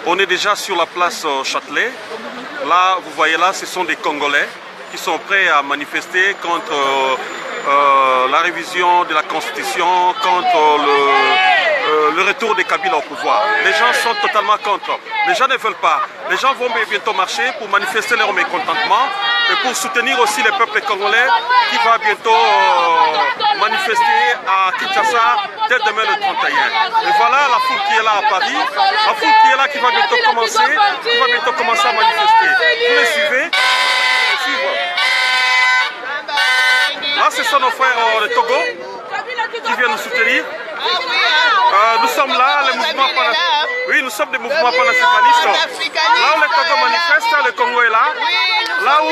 On est déjà sur la place Châtelet. Là, vous voyez là, ce sont des Congolais qui sont prêts à manifester contre la révision de la Constitution, contre le retour des Kabila au pouvoir. Les gens sont totalement contre. Les gens ne veulent pas. Les gens vont bientôt marcher pour manifester leur mécontentement et pour soutenir aussi le peuple congolais qui va bientôt manifester à Kinshasa dès demain le 31. Et voilà la foule qui est là à Paris, la foule qui est là qui va bientôt commencer, à manifester. Vous les suivez? Là, ce sont nos frères de Togo qui viennent nous soutenir. Nous sommes là, les mouvements nous sommes des mouvements panafricanistes. Là où le Togo manifeste, le Congo est là. Là où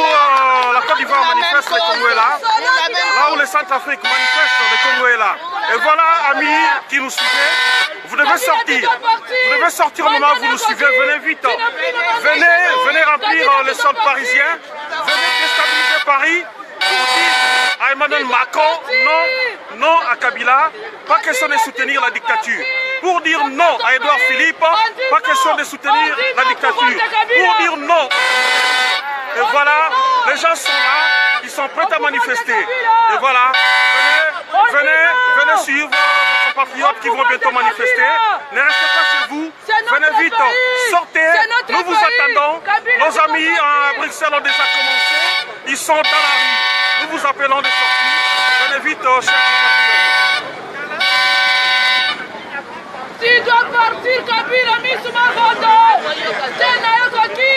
la Côte d'Ivoire manifeste, le Congo est là. Là où le Centrafrique manifeste, le Congo est là. Et voilà, amis qui nous suivez, vous devez sortir. Vous devez sortir au moment où vous nous suivez. Venez vite. Venez remplir le sol parisien. Venez déstabiliser Paris pour dire à Emmanuel Macron non à Kabila, pas question de soutenir la dictature. Pour dire non à Edouard Philippe, pas question de soutenir la dictature. Pour dire non. Et voilà, les gens sont là, ils sont prêts à manifester. Et voilà, venez suivre vos compatriotes qui vont bientôt manifester. Ne restez pas chez vous, venez vite, sortez, nous vous attendons. Nos amis à Bruxelles ont déjà commencé, ils sont dans la rue. Nous vous appelons de sortir. Venez vite, chers compatriotes. Tu dois partir, Kabila, Missouma, Rondo. Tenayo Koki.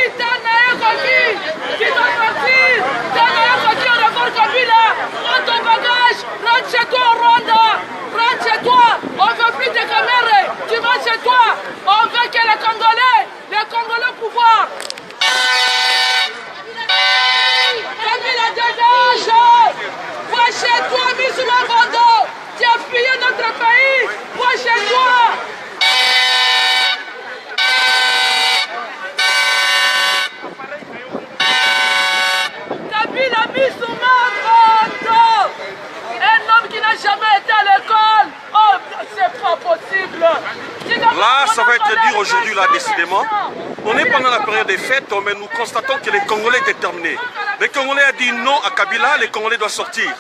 Tu dois partir. Tenayo Koki, on revoit Kabila. Prends ton bagage. Rentre chez toi, Rwanda. Rentre chez toi. On ne veut plus de caméras. Tu rentres chez toi. On veut que les Congolais au pouvoir. Kabila dégage. Va chez toi, Missouma, Rondo. Tu as pillé notre pays. Va chez toi. Kabila Missouma Rondo. Un homme qui n'a jamais été à l'école. Oh, c'est pas possible. Là, ça va être dur aujourd'hui, là, décidément. On est pendant la période des fêtes, mais nous constatons que les Congolais étaient terminés. Les Congolais ont dit non à Kabila, les Congolais doivent sortir.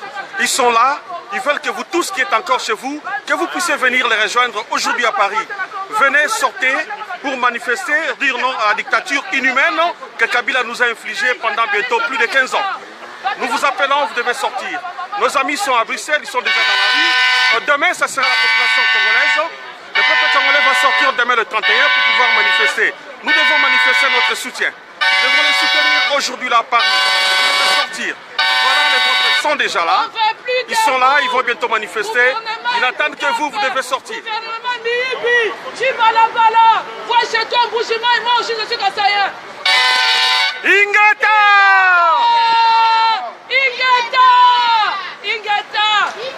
Ils sont là, ils veulent que vous tous qui êtes encore chez vous, que vous puissiez venir les rejoindre aujourd'hui à Paris. Venez, sortez pour manifester, dire non à la dictature inhumaine que Kabila nous a infligée pendant bientôt plus de 15 ans. Nous vous appelons, vous devez sortir. Nos amis sont à Bruxelles, ils sont déjà dans la rue. Demain, ça sera la population congolaise. Le peuple congolais va sortir demain le 31 pour pouvoir manifester. Nous devons manifester notre soutien. Nous devons les soutenir aujourd'hui là à Paris. Nous devons sortir. Voilà, les vôtres sont déjà là. Ils sont là, ils vont bientôt manifester. Ils attendent que vous devez sortir. Vois chez toi, Bouchima et moi aussi, je suis Kassaïen. Ingata!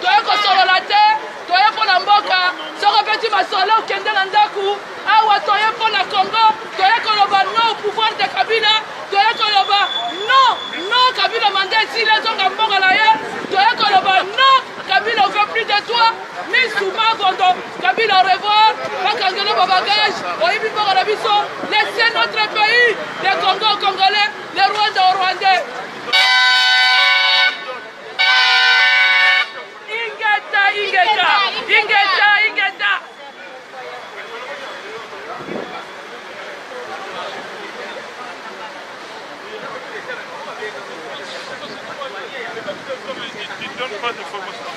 Toyeko solola te, toye mpo na mboka, soko peti masolo okende na ndaku, awa toye mpo na Congo, toye koloba non au pouvoir de Kabila, toye koloba non Kabila manda esili ezonga mboka na ye, toye koloba non Kabila on veut plus de toi, Missouma Rondo, Kabila au revoir, bakangelo ba bagage, oyibi mboka na biso, laissez notre pays, le Congo aux Congolais, le Rwanda aux Rwandais. Ingeta. Tu ne donnes pas de formation.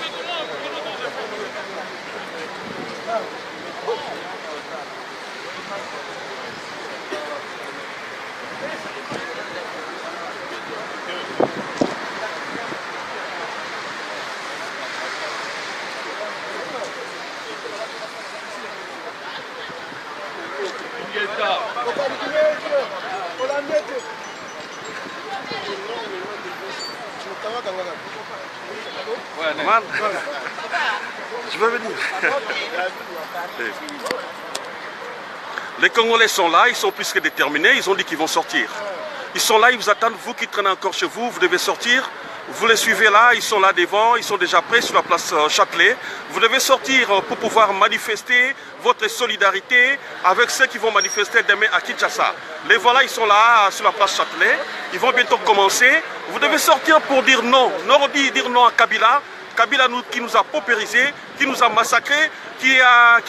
Ouais, man. Je veux venir. Les Congolais sont là, ils sont plus que déterminés, ils ont dit qu'ils vont sortir. Ils sont là, ils vous attendent, vous qui traînez encore chez vous, vous devez sortir Vous les suivez là, ils sont là devant, ils sont déjà prêts sur la place Châtelet. Vous devez sortir pour pouvoir manifester votre solidarité avec ceux qui vont manifester demain à Kinshasa. Les voilà, ils sont là sur la place Châtelet. Ils vont bientôt commencer. Vous devez sortir pour dire non. Dire non à Kabila. Kabila qui nous a paupérisés, qui nous a massacrés, qui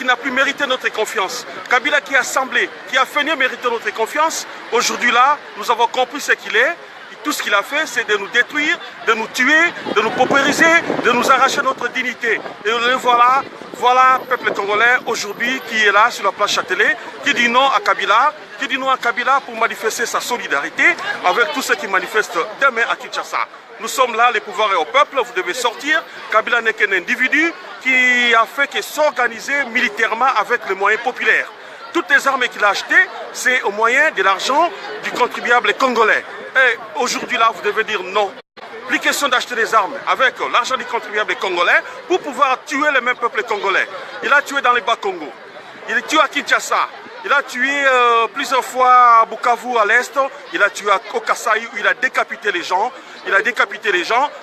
n'a plus mérité notre confiance. Kabila qui a semblé, qui a fini mériter notre confiance. Aujourd'hui là, nous avons compris ce qu'il est. Tout ce qu'il a fait, c'est de nous détruire, de nous tuer, de nous paupériser, de nous arracher notre dignité. Et voilà, peuple congolais aujourd'hui qui est là sur la place Châtelet, qui dit non à Kabila, pour manifester sa solidarité avec tous ceux qui manifestent demain à Kinshasa. Nous sommes là, les pouvoirs et au peuple, vous devez sortir. Kabila n'est qu'un individu qui a fait que s'organiser militairement avec les moyens populaires. Toutes les armes qu'il a achetées, c'est au moyen de l'argent du contribuable congolais. Et aujourd'hui là, vous devez dire non. Plus question d'acheter des armes avec l'argent du contribuable congolais pour pouvoir tuer le même peuple congolais. Il a tué dans les Bas-Congo, il a tué à Kinshasa, il a tué plusieurs fois à Bukavu à l'Est, il a tué au Kasaï où il a décapité les gens.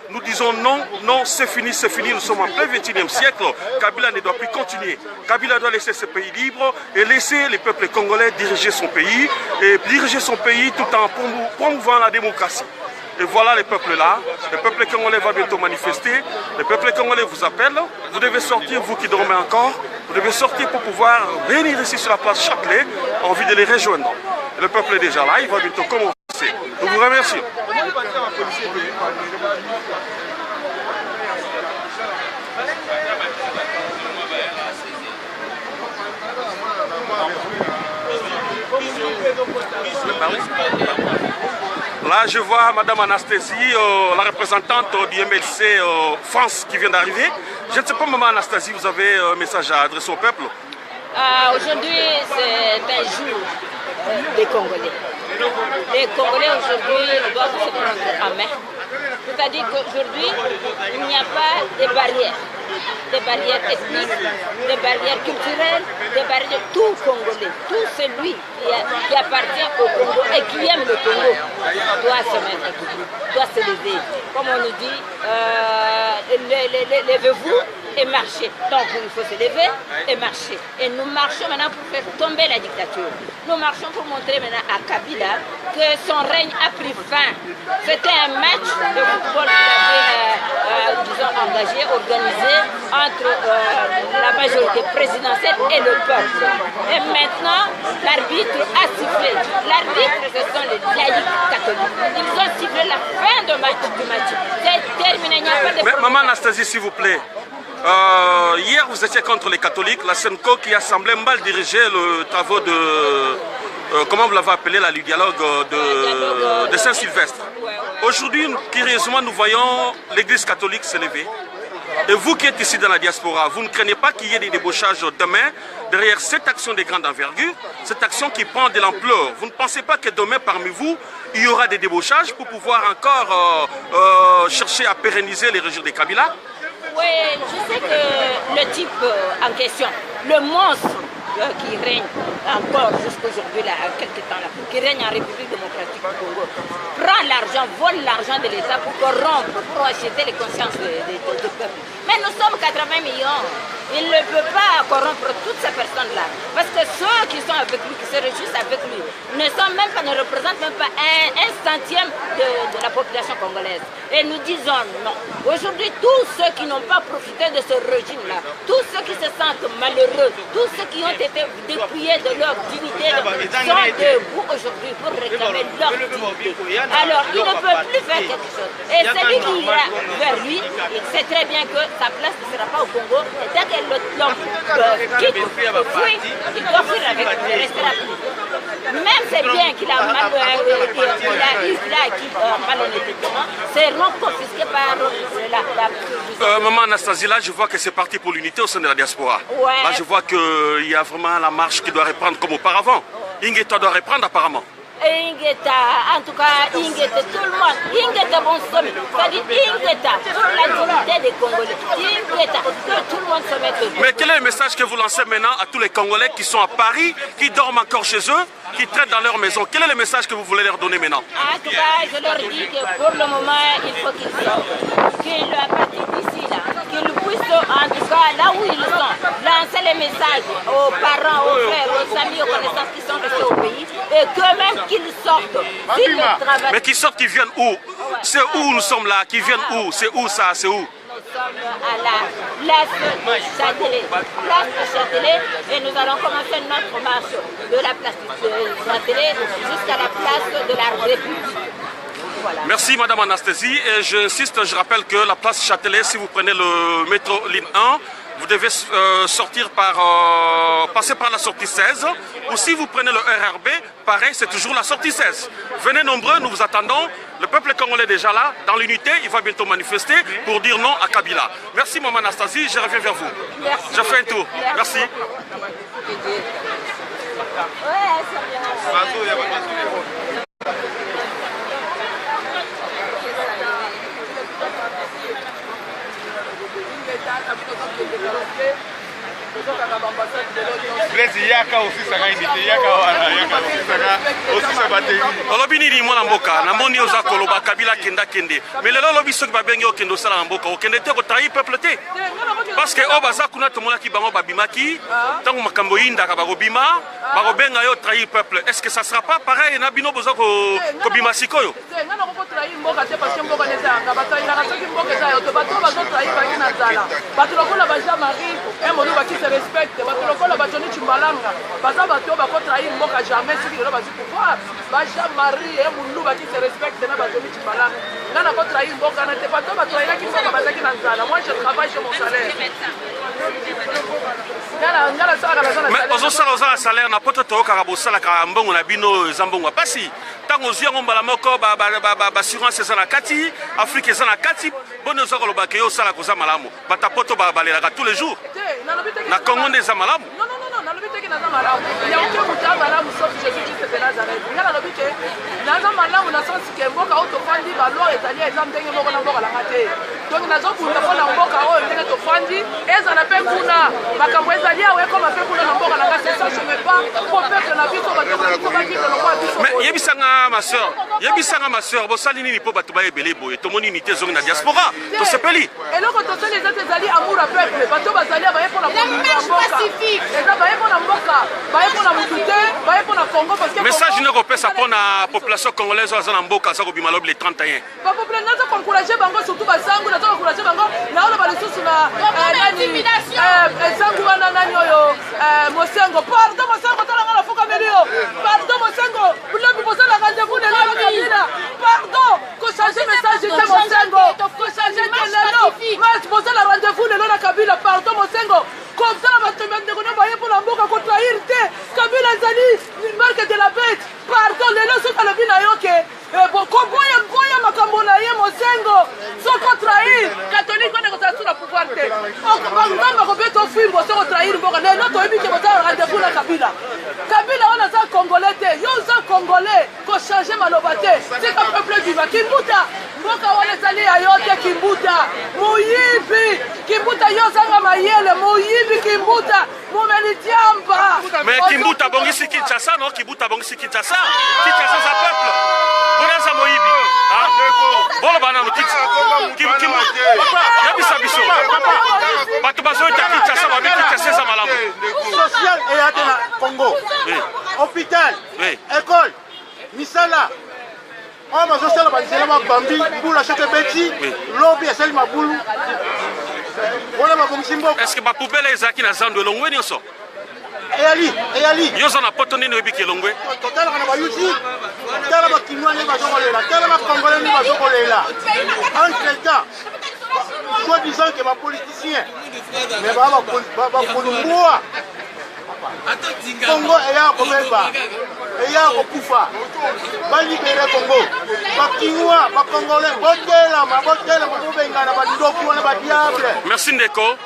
Nous disons non, non, c'est fini, nous sommes en plein 21e siècle. Kabila ne doit plus continuer. Kabila doit laisser ce pays libre et laisser les peuples congolais diriger son pays tout en promouvant la démocratie. Et voilà les peuples là, le peuple congolais va bientôt manifester, le peuple congolais vous appelle, vous devez sortir, vous qui dormez encore, vous devez sortir pour pouvoir venir ici sur la place Châtelet, en vue de les rejoindre. Et le peuple est déjà là, il va bientôt commencer. Nous vous remercions. Là, je vois Madame Anasthésie, la représentante du MLC France qui vient d'arriver. Je ne sais pas, Maman Anasthésie, vous avez un message à adresser au peuple? Aujourd'hui, c'est un jour des Congolais. Les Congolais aujourd'hui doivent se prendre en main. C'est-à-dire qu'aujourd'hui, il n'y a pas de barrières ethniques, des barrières culturelles, des barrières tout Congolais. Tout celui qui appartient au Congo et qui aime le Congo doit se mettre, doit se lever. Comme on nous dit, levez-vous et marchez. Donc il faut se lever et marcher. Et nous marchons maintenant pour faire tomber la dictature. Nous marchons pour montrer maintenant à Kabila que son règne a pris fin. C'était un match de football qu'il avait engagé, organisé entre la majorité présidentielle et le peuple. Et maintenant, l'arbitre a sifflé. L'arbitre, ce sont les laïcs catholiques. Ils ont sifflé la fin du match. C'est terminé, il n'y a pas de problème. Maman Anastasie, s'il vous plaît. Hier, vous étiez contre les catholiques, la SENCO qui a semblé mal diriger le travaux de, comment vous l'avez appelé, là, le dialogue de Saint-Sylvestre. Aujourd'hui, curieusement, nous voyons l'église catholique s'élever. Et vous qui êtes ici dans la diaspora, vous ne craignez pas qu'il y ait des débauchages demain derrière cette action de grande envergure, cette action qui prend de l'ampleur? Vous ne pensez pas que demain, parmi vous, il y aura des débauchages pour pouvoir encore chercher à pérenniser les régions de Kabila? Oui, je sais que le type en question, le monstre qui règne encore jusqu'aujourd'hui, à quelques temps là, qui règne en République démocratique du Congo, prend l'argent, vole l'argent de l'État pour corrompre, pour acheter les consciences du peuple. Mais nous sommes 80 millions. Il ne peut pas corrompre toutes ces personnes-là. Parce que ceux qui sont avec lui, qui se réjouissent avec lui, ne représentent même pas un centième de la population congolaise. Et nous disons non. Aujourd'hui, tous ceux qui n'ont pas profité de ce régime-là, tous ceux qui se sentent malheureux, tous ceux qui ont été dépouillés de leur dignité, sont debout aujourd'hui pour réclamer leur dignité. Alors, il ne peut plus faire quelque chose. Et celui qui ira vers lui, il sait très bien que sa place ne sera pas au Congo. Et dès que l'homme quitte, fuit, il doit fuir avec lui, il restera plus. Même c'est bien qu'il a acquis malhonnêtement, seront confisqués par la Maman Anastasie, là je vois que c'est parti pour l'unité au sein de la diaspora. Ouais. Là je vois qu'il y a vraiment la marche qui doit reprendre comme auparavant. Ingueta doit reprendre apparemment. Ingeta, en tout cas, Ingeta, tout le monde, Ingeta bon sommet, c'est-à-dire Ingeta, pour la dignité des Congolais, Ingeta, que tout le monde se mette au. Mais quel est le message que vous lancez maintenant à tous les Congolais qui sont à Paris, qui dorment encore chez eux, qui traitent dans leur maison? Quel est le message que vous voulez leur donner maintenant? En tout cas, je leur dis que pour le moment, il faut qu'ils sortent, qu'ils à partir d'ici là, qu'ils puissent, en tout cas, là où ils sont, lancer les messages aux parents, aux frères, aux amis, aux connaissances qui sont restés au pays, et que même qu'ils sortent, s'ils ne travaillent. Mais qu'ils sortent, qu'ils viennent où? C'est où nous sommes là? Qu'ils viennent où? C'est où ça? C'est où? Nous sommes à la place de Châtelet. Place de Châtelet, et nous allons commencer notre marche de la place de Châtelet jusqu'à la place de la République. Voilà. Merci Madame Anastasie, et j'insiste, je rappelle que la place Châtelet, si vous prenez le métro ligne 1, vous devez sortir passer par la sortie 16, ou si vous prenez le RRB, pareil, c'est toujours la sortie 16. Venez nombreux, nous vous attendons. Le peuple congolais est déjà là, dans l'unité, il va bientôt manifester pour dire non à Kabila. Merci Maman Anastasie, je reviens vers vous. Merci. Je fais un tour. Merci. olobi nini mwana mboka namoni oza koloba Kabila kenda kende mais lelo olobi soki babengi okende osala na mboka okende te kotrahi peuple te parce que oyo baza kuna tomonaki bango babimaki ntango makambo yindaka bakobima bakobenga yo trahi peuple. Est-ce que ça sera pas pareil na bino boza kobima sikoyo? Bato lokola baja Marie emolu bakise respecte bato lokola bajoni chimbalanga baza bato bakotrahi mboka jamais soki lelo bazi pouvoir baja Marie emolu bakise respecte na bajoni chimbalanga ngana kotrahi mboka na te bato batrahilaki mboka bazaki na nzala. Moi je travaille chez mon salaire. Mais ozosala oza na salaire na poto toyokaka bosalaka mbongo na bino eza mbongo pasi ntango ozwi yango mbala moko baassurance eza na kati Afrique eza na kati boni oza koloba ke yo osala koza malamu bata poto balelaka tous les jours na Congo nde eza malamu. nalobi teki naza malamu yango moto malamu sauf Jésus Christ de Nazareth. Nga nalobi ke naza malamu na sensi ke mboka oyo tofandi baloi ezali eza ndenge moko na mboka langa te. Donc nazobunda mpo na mboka oyo ndenge tofandi ezala mpe kuna makambo ezali awa ekoma mpe kuna na mboka langa te. Ça je ne pas po peuple na biso bato bakita lokwa biso. Mais yebisanga ma sœur bosali nini mpo bato bayebele boye tomoni unité ezongi na diaspora tosepeli eloko tosali eza te ezali amour a peuple bato bazali baye mpona kondima mboka eza baye mpona mboka baye mpona motu te baye mpona Congo parce que message ne kopesa mpona population congolaise aza na mboka aza kobima lobi le 31 bapopula naza koencourage bango surtout basangu naza koencourage bango naoloba lisusu na esangu wana nani oyo Mosengo pardon Mosengo talanga na fukameli yo pardon Mosengo bulobi bozala rendez-vous lelo na Kabila pardon kochange message te Mosengo kochange te lelo mas bozala rendez-vous lelo na Kabila pardon Mosengo kotala bato ndeko na baye mpona mboka kotrahir te Kabila ezali marque de la bête pardon lelo soki alobi na yo ke koboya makambo na ye Mosengo soko trahir catholique wana kozala sous la pouvoir te bangamba kobeta ofimbo soko trahir mboka lelo toyebi ke bozala rendez-vous na Kabila wana aza congolais te yo oza congolais kochange maloba te tika peuple viva Kimbuta mboka wana ezali ya yo te Kimbuta moyibi Kimbuta yo ozanga mayele moyibi Kimbuta momeli diamba. Mais Kimbuta bongisi Kinshasa non Kimbuta bongisi Kinshasa za peuple bonanza moyibi bolo banano yabisa biso bato bazoyita Kinshasa babi Kinshasa za malamu social eyate na Congo hôpital école misala oyo bazosala banzela mabambi mbula soki ebeti lobi esali mabulu wana babongisi mboka. Est-ce que bapoubele ezalaki na zando elongwe nyonso eyali yoza na poto nini oyebiki elongwe totalaka na bayoutube tala bakinwa nde bazokolela tala bakongole nde bazokolela entre temps soi-disant ke bapoliticien mais bakolumbuwa Congo eya kobeba eya kokufa balibere Congo bakinwa bakongole botelama bobengana bandoki wana badiable. Merci Ndeko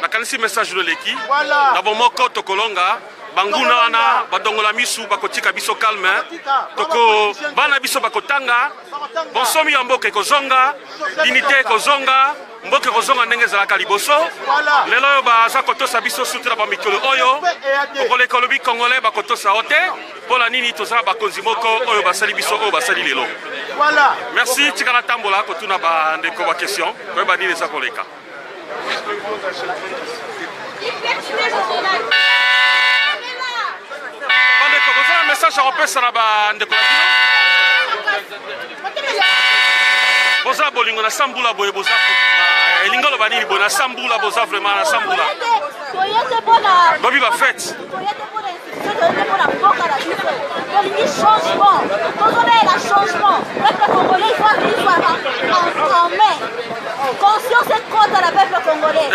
nakanisi message de leki voilà na bomoko tokolonga banguna wana badongola misu bakotika biso calme toko bana biso bakotanga bonsomi ya mboka ekozonga dignité ekozonga mboka ekozonga ndenge ezalaka liboso lelo oyo baza kotosa biso sutela bamikolo oyo okoleka olobi congolais bakotosa o te mpola nini tozala bakonzi moko oyo basali biso oyo basali lelo merci tikala tambola kotuna bandeko bakestion koyeba nini eza koleka bandeko bozala message akopesa na bandeko boza bolingo na sambula boye boza elinga loba nini boye na sambula boza vraiment na sambula bobi bafete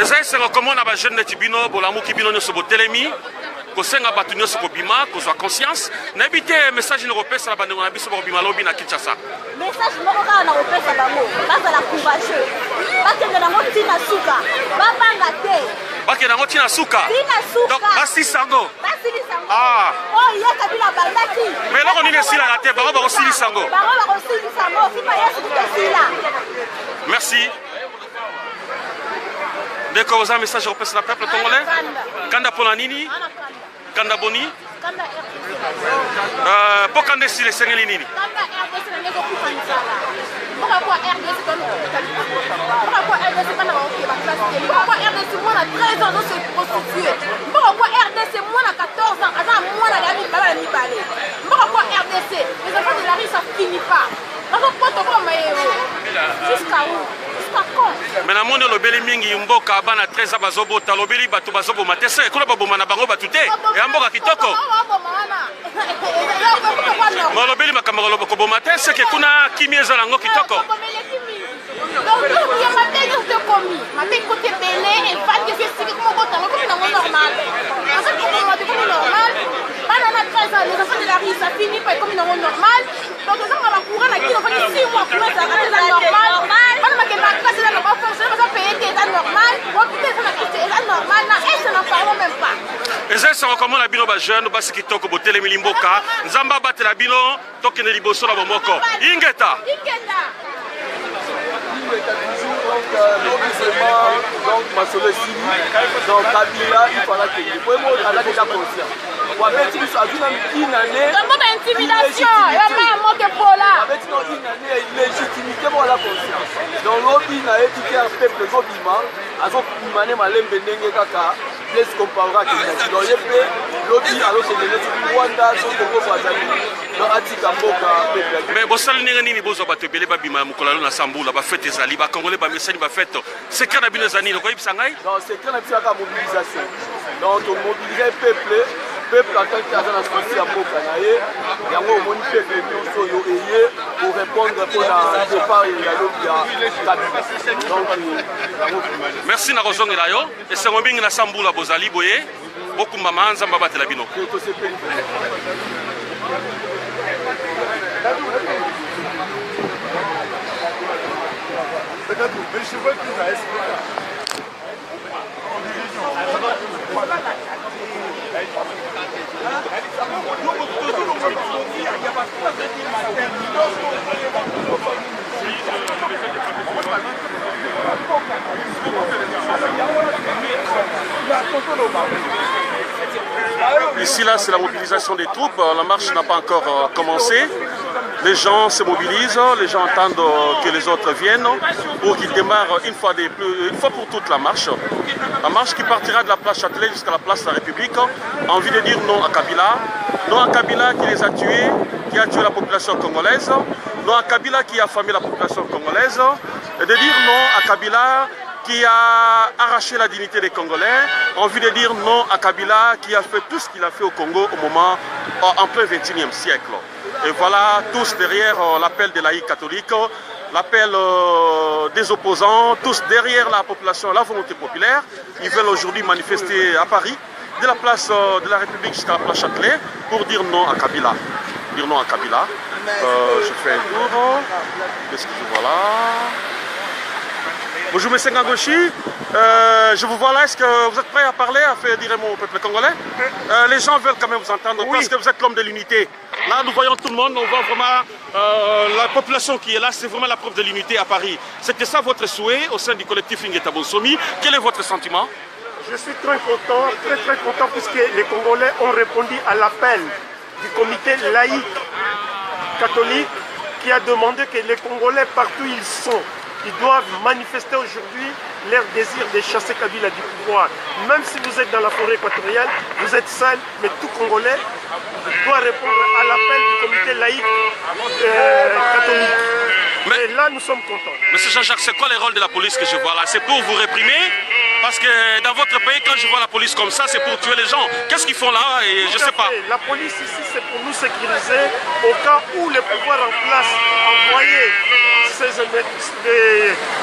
eza esengo komona bajeune neti bino bolamuki bino nyonso botelemi kosenga bato nyonso kobima kozwa conscience nayebi te message nakopesa na bandeko na biso bakobima lobi na Kinshasa message moko kaka nakopesa bango bazala courageux bakende nango ntina suka babanga te bakende nango ntina suka donc basilisa yango oyo Kabila bandaki mais eloko nini esilaka te bango bakosilisa yango fipa yesu kutosila merci ndeko oza message akopesa na peuple congolais kanda mpona nini kanda boni po kanda esila esengeli nini me namoni olobeli mingi mboka bana 13 ans bazobota lobeli bato bazoboma te se ekolo baboma na bango bato te eya mboka kitoko ma olobeli makambo koboma te seke kuna kimi eza nango kitoko eza esango komona bino bajeune basi kitoko botelemeli mboka nzambe abatela bino tokende liboso na bomoko ingeta donc masolo esili donc Kabila ifala kende po emo ala déjà conscient wabeti biso azuna mikina ne kama intimidation ya mama ke pola wabeti no ina ne légitimité mo ala conscience donc lobi na éduquer un peuple zobima azobima ne malembe ndenge kaka place comparera ke donc yepe lobi alo kende ne Rwanda so Congo Brazzaville donc atika mboka peuple mais bosali ndenge nini bozwa bato ebele babima mokolalo na sambula bafete ezali bakongole bamesani bafete secret na bino eza nini okoyebisa ngai donc secret na biso yaka mobilisation donc tomobilize peuple en tant que aza na souci ya mboka na ye yango omoni peuple nyonso oyo eye pour répondre mpona départ ya lobi ya Kabila donc yango merci na kozongela yo esengo mingi na sambula bozali boye bokumbama nzambe abatela bino Ici, là, c'est la mobilisation des troupes. La marche n'a pas encore commencé. Les gens se mobilisent, les gens attendent que les autres viennent pour qu'ils démarrent une fois pour toutes la marche. La marche qui partira de la place Châtelet jusqu'à la place de la République. Envie de dire non à Kabila. Non à Kabila qui les a tués, qui a tué la population congolaise. Non à Kabila qui a affamé la population congolaise. Et de dire non à Kabila qui a arraché la dignité des Congolais. Envie de dire non à Kabila qui a fait tout ce qu'il a fait au Congo au moment, en plein XXIe siècle. Et voilà, tous derrière l'appel des laïcs catholiques, l'appel des opposants, tous derrière la population, la volonté populaire. Ils veulent aujourd'hui manifester à Paris, de la place de la République jusqu'à la place Châtelet, pour dire non à Kabila. Dire non à Kabila. Je fais un tour. Qu'est-ce que je vois là? Bonjour M. Ngangoshi, je vous vois là, est-ce que vous êtes prêt à parler, à faire dire au peuple congolais? Les gens veulent quand même vous entendre parce que vous êtes l'homme de l'unité. Là nous voyons tout le monde, on voit vraiment la population qui est là, c'est vraiment la preuve de l'unité à Paris. C'était ça votre souhait au sein du collectif Ingeta Bonsomi. Quel est votre sentiment? Je suis très content puisque les Congolais ont répondu à l'appel du comité laïque catholique qui a demandé que les Congolais partout où ils sont, ils doivent manifester aujourd'hui leur désir de chasser Kabila du pouvoir. Même si vous êtes dans la forêt équatoriale, vous êtes seul, mais tout Congolais doit répondre à l'appel du comité laïque catholique. Mais là, nous sommes contents. Monsieur Jean-Jacques, c'est quoi le rôle de la police que je vois là? C'est pour vous réprimer? Parce que dans votre pays, quand je vois la police comme ça, c'est pour tuer les gens. Qu'est-ce qu'ils font là? Et je sais pas. La police ici, c'est pour nous sécuriser au cas où le pouvoir en place envoyait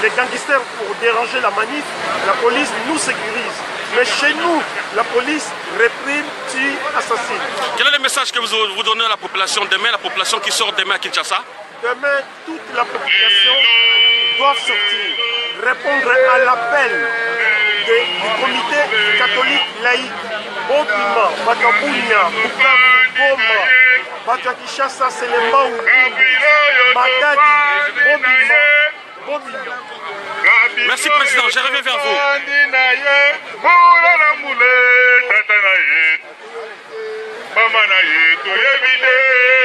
les gangsters pour déranger la manif. La police nous sécurise. Mais chez nous, la police réprime, tue, assassine. Quel est le message que vous donnez à la population demain, la population qui sort demain à Kinshasa? Demain, toute la population doit sortir, répondre à l'appel du comité catholique laïque. Bobima, Bakabunia, Bukavu, Goma, Bakakishasa, Selema, Matadi, Bobima. Merci Président, je reviens vers vous. Mama na ye toyebide,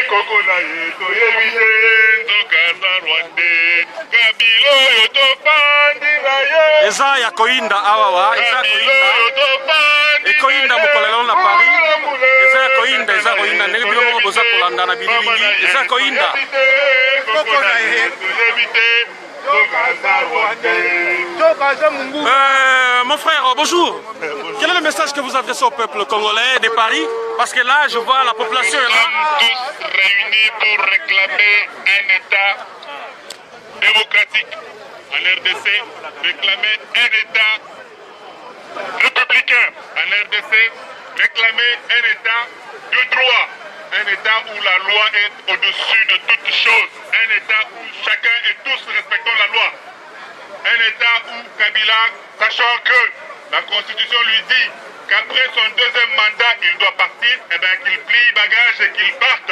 koko na ye toyebide, nzoka Rwande, Kabila yo topandi na ye. Eza ya koinda awawa, eza koinda. E koinda mokolelo na Paris. Eza ya koinda, eza koinda ndenge biloko boza kolanda na bililingi, eza koinda. Koko na ye toyebide, nzoka Rwande. Mon frère, bonjour. Quel est le message que vous adressez au peuple congolais de Paris? Parce que là, je vois la population est là. Nous sommes tous réunis pour réclamer un État démocratique en RDC, réclamer un État républicain en RDC, réclamer un État de droit, un État où la loi est au-dessus de toutes choses, un État où chacun et tous respectons la loi. Un État où Kabila, sachant que la Constitution lui dit qu'après son deuxième mandat, il doit partir, et bien qu'il plie bagage et qu'il parte.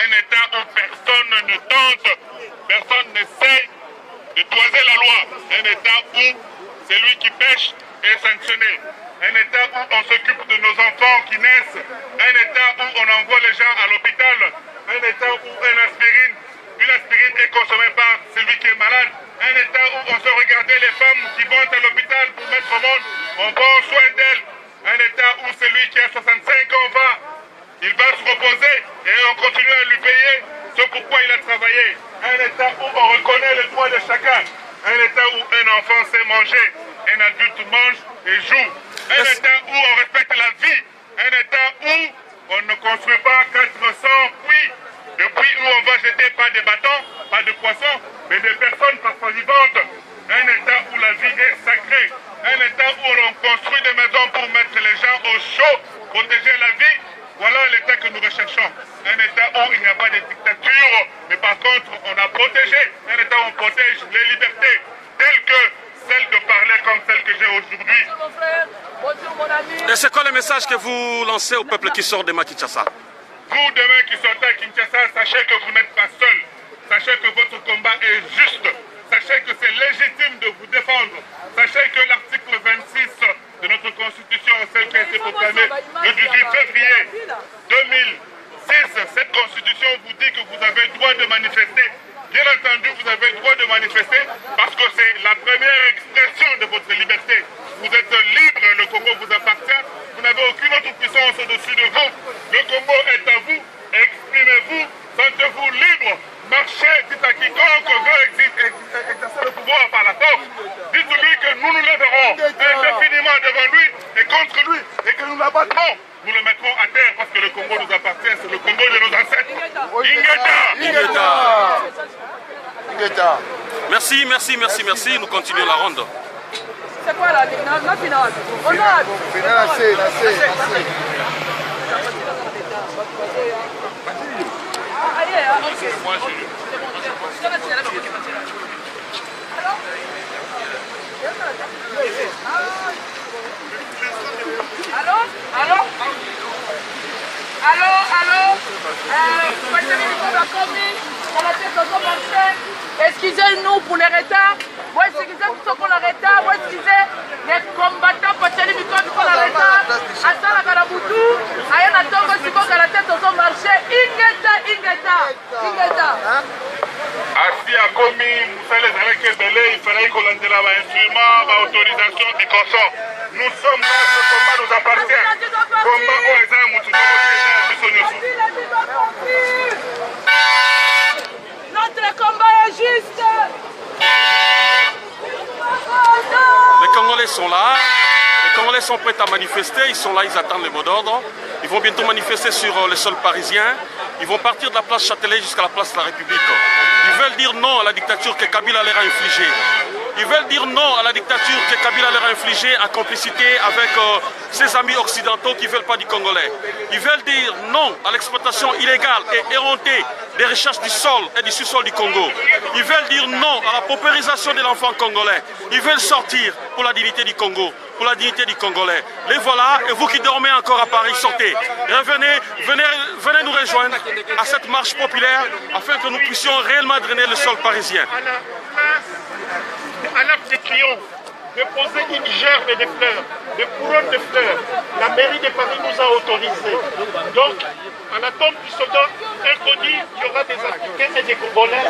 Un État où personne ne tente, personne n'essaie de toiser la loi. Un État où celui qui pêche est sanctionné. Un État où on s'occupe de nos enfants qui naissent. Un État où on envoie les gens à l'hôpital. Un État où une aspirine est consommée par celui qui est malade. Un État où on se regardait les femmes qui vont à l'hôpital pour mettre au monde, on prend soin d'elles. Un État où celui qui a 65 ans il va se reposer et on continue à lui payer ce pourquoi il a travaillé. Un État où on reconnaît les droits de chacun. Un État où un enfant sait manger, un adulte mange et joue. Un État où on respecte la vie. Un État où on ne construit pas 400 puits. Des puits où on va jeter pas des bâtons, pas de poissons, mais des personnes parfois vivantes. Un État où la vie est sacrée. Un État où on construit des maisons pour mettre les gens au chaud, protéger la vie. Voilà l'État que nous recherchons. Un État où il n'y a pas de dictature, mais par contre on a protégé. Un État où on protège les libertés, telles que celle de parler comme celle que j'ai aujourd'hui. Et c'est quoi le message que vous lancez au peuple qui sort de Kinshasa? Vous demain qui sortez à Kinshasa, sachez que vous n'êtes pas seul. Sachez que votre combat est juste. Sachez que c'est légitime de vous défendre. Sachez que l'article 26 de notre Constitution, celle qui a été proclamée le 18 février 2006, cette Constitution vous dit que vous avez le droit de manifester. Bien entendu, vous avez le droit de manifester parce que c'est la première expression de votre liberté. Vous êtes libre, le Congo vous appartient. Vous n'avez aucune autre puissance au-dessus de vous. Le Congo est à vous. Exprimez-vous, sentez-vous libre. Marchez, dites à quiconque veut exercer le pouvoir par la force. Dites-lui que nous nous lèverons indéfiniment devant lui et contre lui et que nous l'abattrons. Nous le mettrons à terre parce que le Congo nous appartient, c'est le Congo de nos ancêtres. Ingeta. Merci. Nous continuons la ronde. C'est quoi la finale? On a. Moi, Excusez-nous pour les retards. Moi, excusez-nous pour le retard. Moi, excusez les combattants pour les micros pour le retard. À ça, la Karabutu, à un atome, si vous avez la tête au marché, Ingeta. Asi à commis, vous savez, les arrêts que il fallait qu'on ait l'instrument, l'autorisation des consorts. Nous sommes là, ce combat nous appartient. Combat où les armes, tout notre combat est juste. Les Congolais sont là. Les Congolais sont prêts à manifester. Ils sont là, ils attendent les mots d'ordre. Ils vont bientôt manifester sur le sol parisien. Ils vont partir de la place Châtelet jusqu'à la place de la République. Ils veulent dire non à la dictature que Kabila leur a infligée. Ils veulent dire non à la dictature que Kabila leur a infligée en complicité avec ses amis occidentaux qui ne veulent pas du Congolais. Ils veulent dire non à l'exploitation illégale et éhontée des recherches du sol et du sous-sol du Congo. Ils veulent dire non à la paupérisation de l'enfant congolais. Ils veulent sortir pour la dignité du Congo, pour la dignité du Congolais. Les voilà, et vous qui dormez encore à Paris, sortez. Venez nous rejoindre à cette marche populaire afin que nous puissions réellement drainer le sol parisien. À l'Arc de Triomphe, de poser une gerbe de fleurs, de couronnes de fleurs. La mairie de Paris nous a autorisé. Donc, à la tombe du soldat inconnu, il y aura des Africains et des Congolais.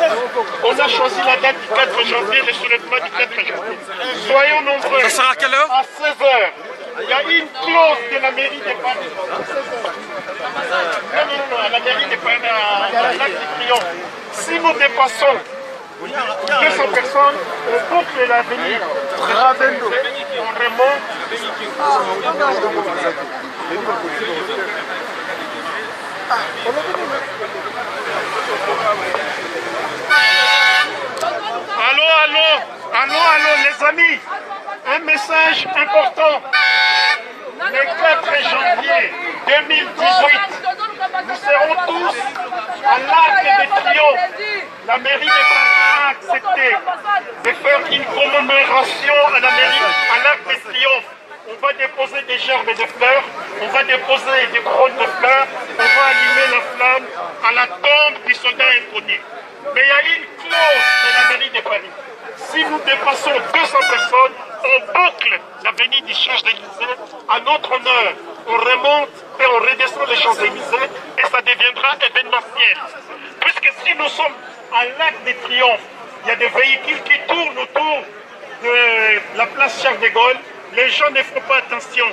On a choisi la date du 4 janvier, le soulèvement du 4 janvier. Soyons nombreux. Ça sera à quelle heure? À 16h. Il y a une clause de la mairie de Paris. Non, à la mairie de Paris, à l'Arc de Triomphe. Si nous dépassons 200 personnes, on boucle l'avenir. On remonte. Allô, les amis. Un message important. Le 4 janvier 2018, nous serons tous à l'Arc de Triomphe. La mairie de Paris a accepté de faire une commémoration à la mairie, à l'Arc de Triomphe. On va déposer des gerbes de fleurs, on va déposer des couronnes de fleurs, on va allumer la flamme à la tombe du soldat inconnu. Mais il y a une clause de la mairie de Paris. Si nous dépassons 200 personnes, on boucle l'avenue du Champs-Élysées à notre honneur. On remonte et on redescend les Champs-Élysées et ça deviendra événementiel. Puisque si nous sommes à l'Arc de Triomphe, il y a des véhicules qui tournent autour de la place Charles de Gaulle. Les gens ne font pas attention,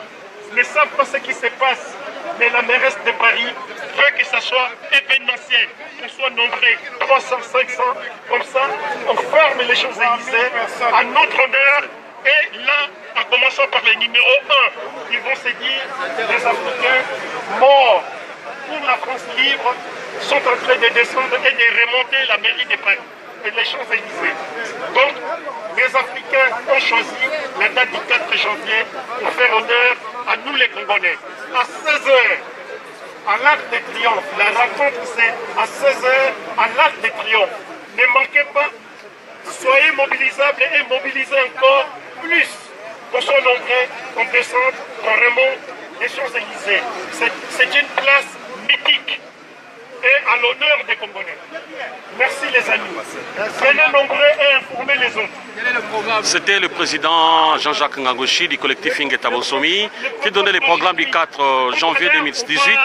ne savent pas ce qui se passe. Mais la mairesse de Paris veut que ça soit événementiel, qu'on soit nombreux, 300, 500, comme ça, on ferme les Champs-Élysées à notre honneur. Et là, en commençant par le numéro 1, ils vont se dire, les Africains morts pour la France libre sont en train de descendre et de remonter la mairie de Paris et les Champs-Élysées. Donc, les Africains ont choisi la date du 4 janvier pour faire honneur à nous les Congolais. À 16h, à l'Arc de Triomphe, la rencontre c'est à 16h à l'Arc de Triomphe. Ne manquez pas, soyez mobilisables et mobilisez encore plus. Qu'on soit nombreux, qu'on descende, qu'on remonte les Champs-Élysées. C'est une place mythique et à l'honneur des Congolais. Merci les amis. Venez nombreux et informez les autres. C'était le président Jean-Jacques Ngangoshi du collectif Ingeta Bonsomi qui donnait les programmes du 4 janvier 2018.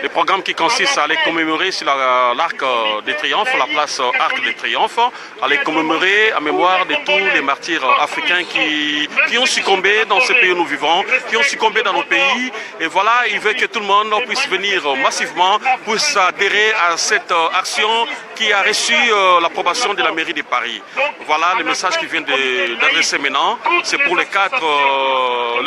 Les programmes qui consistent à aller commémorer sur l'Arc de Triomphe, la place Arc de Triomphe, à les commémorer en mémoire de tous les martyrs africains qui ont succombé dans ce pays où nous vivons, qui ont succombé dans nos pays. Et voilà, il veut que tout le monde puisse venir massivement, puisse adhérer à cette action qui a reçu l'approbation de la mairie de Paris. Voilà le message qui vient d'adresser maintenant. C'est pour le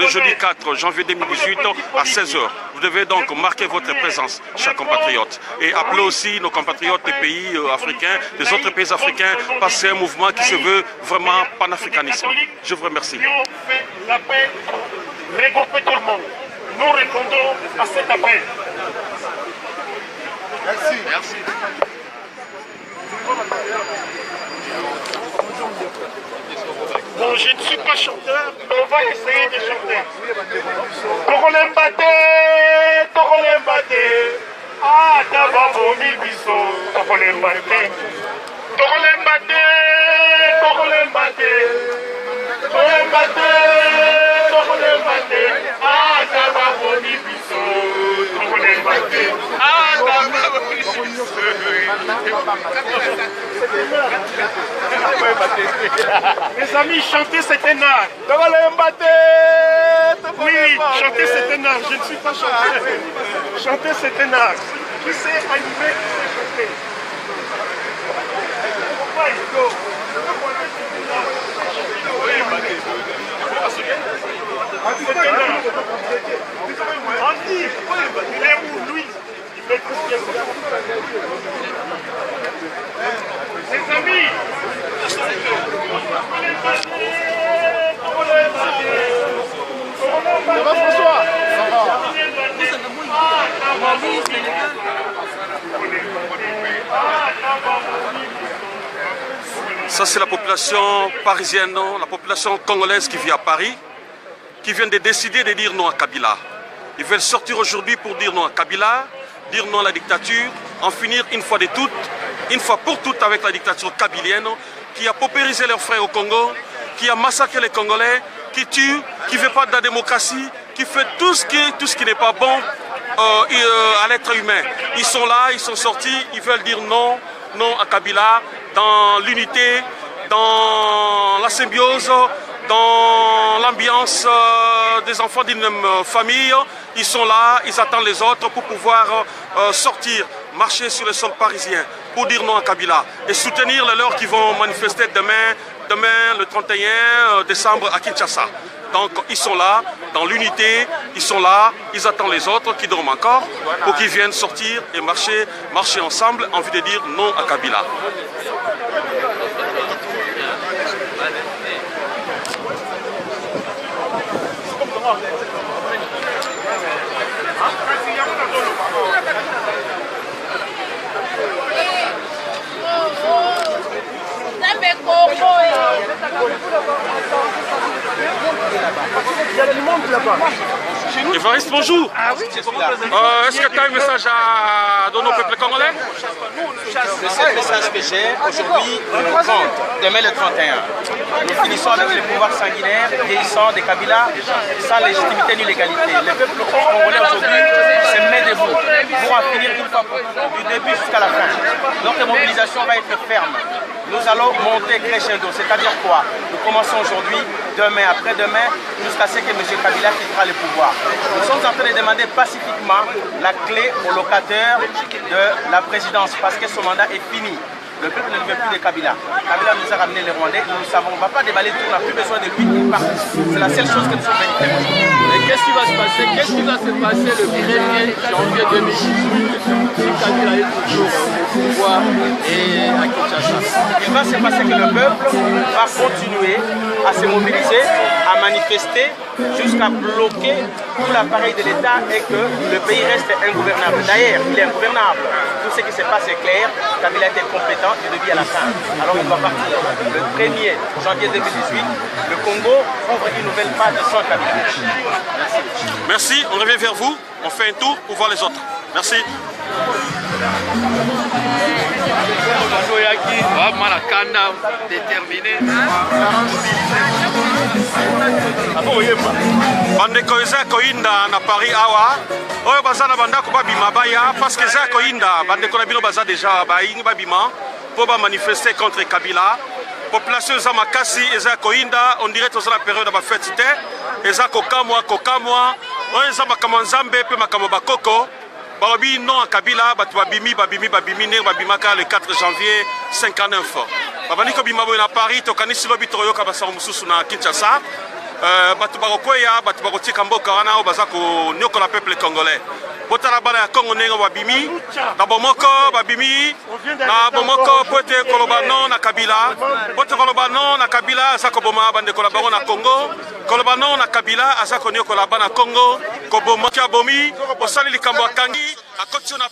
jeudi 4 janvier 2018 à 16h. Vous devez donc marquer votre présence, chers compatriotes. Et appeler aussi nos compatriotes des pays africains, des autres pays africains, parce que c'est un mouvement qui se veut vraiment panafricanisme. Je vous remercie. La paix, regrouper tout le monde. Nous répondons à cet appel. Merci. Merci. Bon, je ne suis pas chanteur, mais on va essayer de chanter. Tokole mbate, ah, d'abord vomi biso, tokole mbate, ah, d'abord vomi biso, tokole mbate, ah, d'abord vomi biso. Mes amis, chanter c'est un art. Oui, chanter c'est un art. Je ne suis pas chanteur. Chanter c'est un art. Qui sait animer, qui sait chanter. C'est un art. Andy, il est où lui? Il maîtrise bien ça. Mes amis, ça va François? Ça c'est la population parisienne, la population congolaise qui vit à Paris, qui vient de décider de dire non à Kabila. Ils veulent sortir aujourd'hui pour dire non à Kabila, dire non à la dictature, en finir une fois de toutes, une fois pour toutes avec la dictature kabylienne qui a paupérisé leurs frères au Congo, qui a massacré les Congolais, qui tue, qui ne veut pas de la démocratie, qui fait tout ce qui n'est pas bon à l'être humain. Ils sont là, ils sont sortis, ils veulent dire non, non à Kabila, dans l'unité, dans la symbiose, dans l'ambiance des enfants d'une même famille. Ils sont là, ils attendent les autres pour pouvoir sortir, marcher sur le sol parisien pour dire non à Kabila et soutenir les leurs qui vont manifester demain le 31 décembre à Kinshasa. Donc ils sont là, dans l'unité, ils sont là, ils attendent les autres qui dorment encore pour qu'ils viennent sortir et marcher ensemble en vue de dire non à Kabila. Il y a du monde là-bas. Évariste, bonjour. Ah oui, je suis là. Est-ce que tu as un message à donner au peuple congolais? Le seul message que j'ai aujourd'hui, le 30, demain le 31. Nous finissons avec le pouvoir sanguinaire, vieillissant de Kabila, sans légitimité ni légalité. Le peuple congolais aujourd'hui se met debout pour en finir une fois pour toutes, du début jusqu'à la fin. Notre mobilisation va être ferme. Nous allons monter crescendo, c'est-à-dire quoi? Nous commençons aujourd'hui, demain, après-demain, jusqu'à ce que M. Kabila quittera le pouvoir. Nous sommes en train de demander pacifiquement la clé au locataire de la présidence parce que son mandat est fini. Le peuple ne veut plus de Kabila. Kabila nous a ramené les Rwandais, nous le savons, on ne va pas déballer tout, on n'a plus besoin de lui qui part. C'est la seule chose que nous sommes venus faire. Mais qu'est-ce qui va se passer? Qu'est-ce qui va se passer le 1er janvier 2018 si Kabila est toujours au pouvoir et à Kinshasa? Il va se passer que le peuple va continuer à se mobiliser, à manifester jusqu'à bloquer tout l'appareil de l'État et que le pays reste ingouvernable. D'ailleurs, il est ingouvernable. Tout ce qui se passe est clair. Kabila était compétent du début à la fin. Alors il doit partir. Le 1er janvier 2018, le Congo ouvre une nouvelle phase sans Kabila. Merci. Merci, on revient vers vous. On fait un tour pour voir les autres. Merci. Bandeko eza koinda na Paris awa oyo baza na bandako babima baya parce que eza koinda bandeko na bino baza déjà bayingi babima po ba manifester contre Kabila. Population eza makasi eza koinda on dirait toza na période ba fête te eza kokamwa oyo eza makambo nzambe pe makambo bakoko. Balobi non à Kabila, babimi ne babimaka le 4 janvier 59. Babani ko bimabo na Paris to kanisi lobi to yoka basa mususu na Kinshasa. Batu bakoya, batu bakotika mboka wana o bazako nyokola peuple congolais. Botala bana ya Congo nengo babimi, na bomoko babimi, na bomoko pote koloba non na Kabila. Pote koloba non na Kabila azako boma bande koloba na Congo. Koloba non na Kabila azako nyokola bana Congo. Koboma kia bomi, osali likambo akangi, akoti na